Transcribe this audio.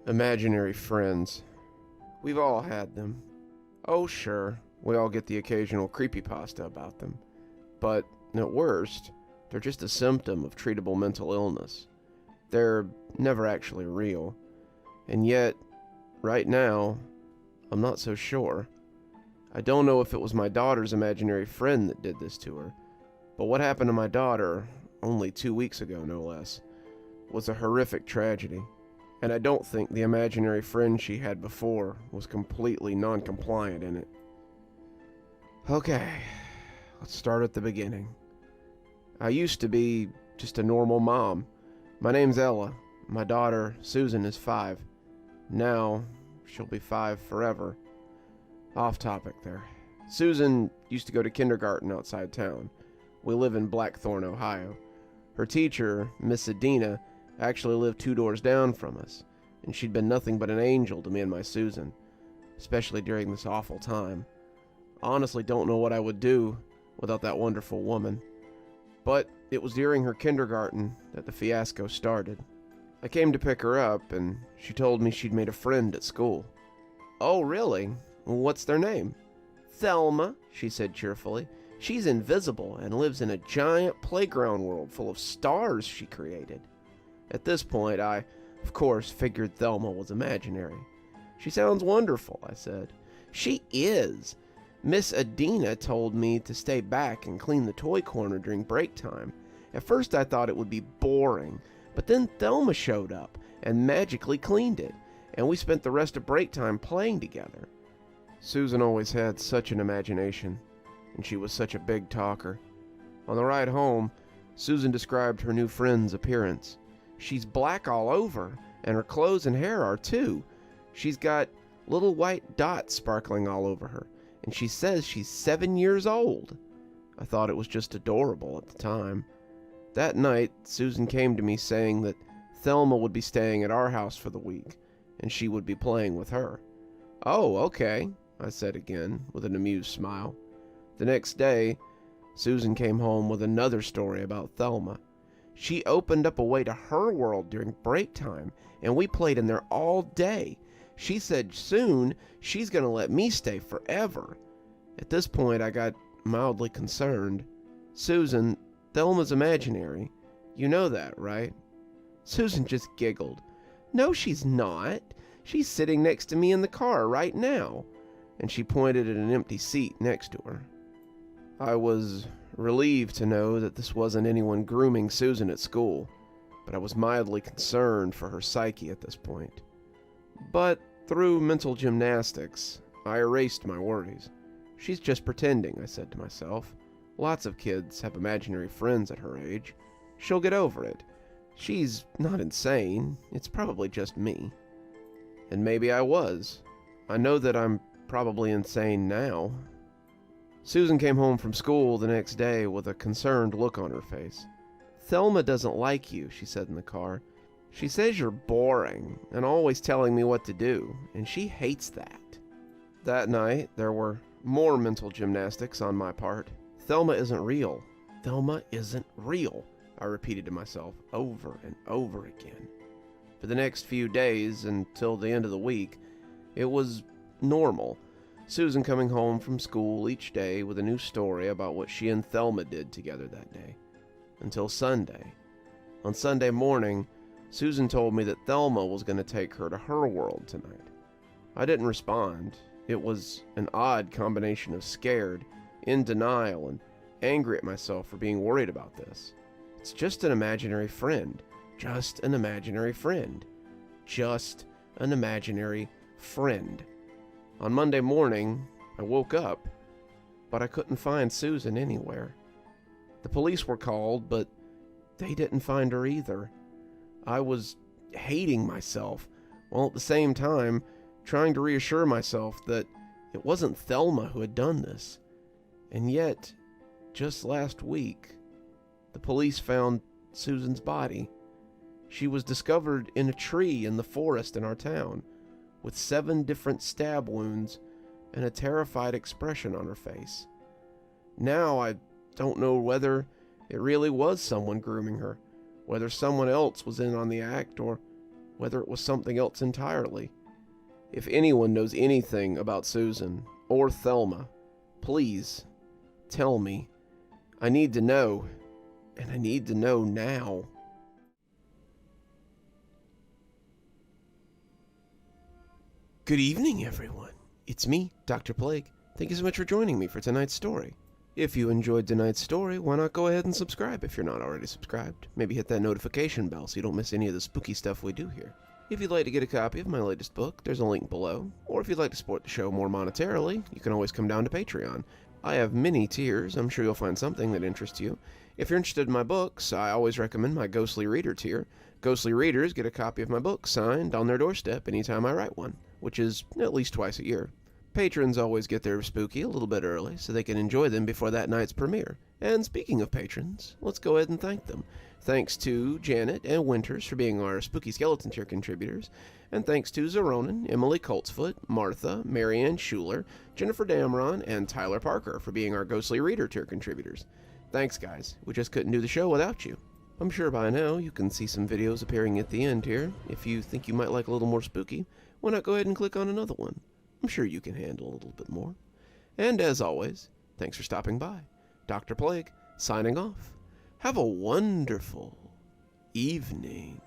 Imaginary friends. We've all had them. Oh, sure, we all get the occasional creepypasta about them. But, at worst, they're just a symptom of treatable mental illness. They're never actually real. And yet, right now, I'm not so sure. I don't know if it was my daughter's imaginary friend that did this to her, but what happened to my daughter, only 2 weeks ago no less, was a horrific tragedy. And I don't think the imaginary friend she had before was completely non-compliant in it. Okay, let's start at the beginning. I used to be just a normal mom. My name's Ella. My daughter, Susan, is 5. Now, she'll be 5 forever. Off topic there. Susan used to go to kindergarten outside town. We live in Blackthorn, Ohio. Her teacher, Miss Adina, actually lived 2 doors down from us, and she'd been nothing but an angel to me and my Susan, especially during this awful time. Honestly, don't know what I would do without that wonderful woman. But it was during her kindergarten that the fiasco started. I came to pick her up, and she told me she'd made a friend at school. Oh, really? What's their name? Thelma, she said cheerfully. She's invisible and lives in a giant playground world full of stars she created. At this point, I, of course, figured Thelma was imaginary. She sounds wonderful, I said. She is. Miss Adina told me to stay back and clean the toy corner during break time. At first I thought it would be boring, but then Thelma showed up and magically cleaned it, and we spent the rest of break time playing together. Susan always had such an imagination, and she was such a big talker. On the ride home, Susan described her new friend's appearance. She's black all over, and her clothes and hair are too. She's got little white dots sparkling all over her, and she says she's 7 years old. I thought it was just adorable at the time. That night, Susan came to me saying that Thelma would be staying at our house for the week, and she would be playing with her. Oh, okay, I said again, with an amused smile. The next day, Susan came home with another story about Thelma. She opened up a way to her world during break time, and we played in there all day. She said soon she's going to let me stay forever. At this point, I got mildly concerned. Susan, Thelma's imaginary. You know that, right? Susan just giggled. No, she's not. She's sitting next to me in the car right now. And she pointed at an empty seat next to her. I was relieved to know that this wasn't anyone grooming Susan at school, but I was mildly concerned for her psyche at this point. But through mental gymnastics, I erased my worries. She's just pretending, I said to myself. Lots of kids have imaginary friends at her age. She'll get over it. She's not insane. It's probably just me. And maybe I was. I know that I'm probably insane now. Susan came home from school the next day with a concerned look on her face. Thelma doesn't like you, she said in the car. She says you're boring and always telling me what to do, and she hates that. That night, there were more mental gymnastics on my part. Thelma isn't real. Thelma isn't real, I repeated to myself over and over again. For the next few days, until the end of the week, it was normal. Susan coming home from school each day with a new story about what she and Thelma did together that day. Until Sunday. On Sunday morning, Susan told me that Thelma was going to take her to her world tonight. I didn't respond. It was an odd combination of scared, in denial, and angry at myself for being worried about this. It's just an imaginary friend. Just an imaginary friend. Just an imaginary friend. On Monday morning, I woke up, but I couldn't find Susan anywhere. The police were called, but they didn't find her either. I was hating myself, while at the same time trying to reassure myself that it wasn't Thelma who had done this. And yet, just last week, the police found Susan's body. She was discovered in a tree in the forest in our town, with 7 different stab wounds and a terrified expression on her face. Now I don't know whether it really was someone grooming her, whether someone else was in on the act, or whether it was something else entirely. If anyone knows anything about Susan or Thelma, please tell me. I need to know, and I need to know now. Good evening, everyone. It's me, Dr. Plague. Thank you so much for joining me for tonight's story. If you enjoyed tonight's story, why not go ahead and subscribe if you're not already subscribed? Maybe hit that notification bell so you don't miss any of the spooky stuff we do here. If you'd like to get a copy of my latest book, there's a link below. Or if you'd like to support the show more monetarily, you can always come down to Patreon. I have many tiers. I'm sure you'll find something that interests you. If you're interested in my books, I always recommend my Ghostly Reader tier. Ghostly Readers get a copy of my book signed on their doorstep anytime I write one, which is at least twice a year. Patrons always get their spooky a little bit early so they can enjoy them before that night's premiere. And speaking of patrons, let's go ahead and thank them. Thanks to Janet and Winters for being our Spooky Skeleton tier contributors, and thanks to Xaronana, Emily Coltsfoot, Martha, Marianne Schuler, Jennifer Damron, and Tyler Parker for being our Ghostly Reader tier contributors. Thanks guys, we just couldn't do the show without you. I'm sure by now you can see some videos appearing at the end here. If you think you might like a little more spooky, why not go ahead and click on another one? I'm sure you can handle a little bit more. And as always, thanks for stopping by. Dr. Plague, signing off. Have a wonderful evening.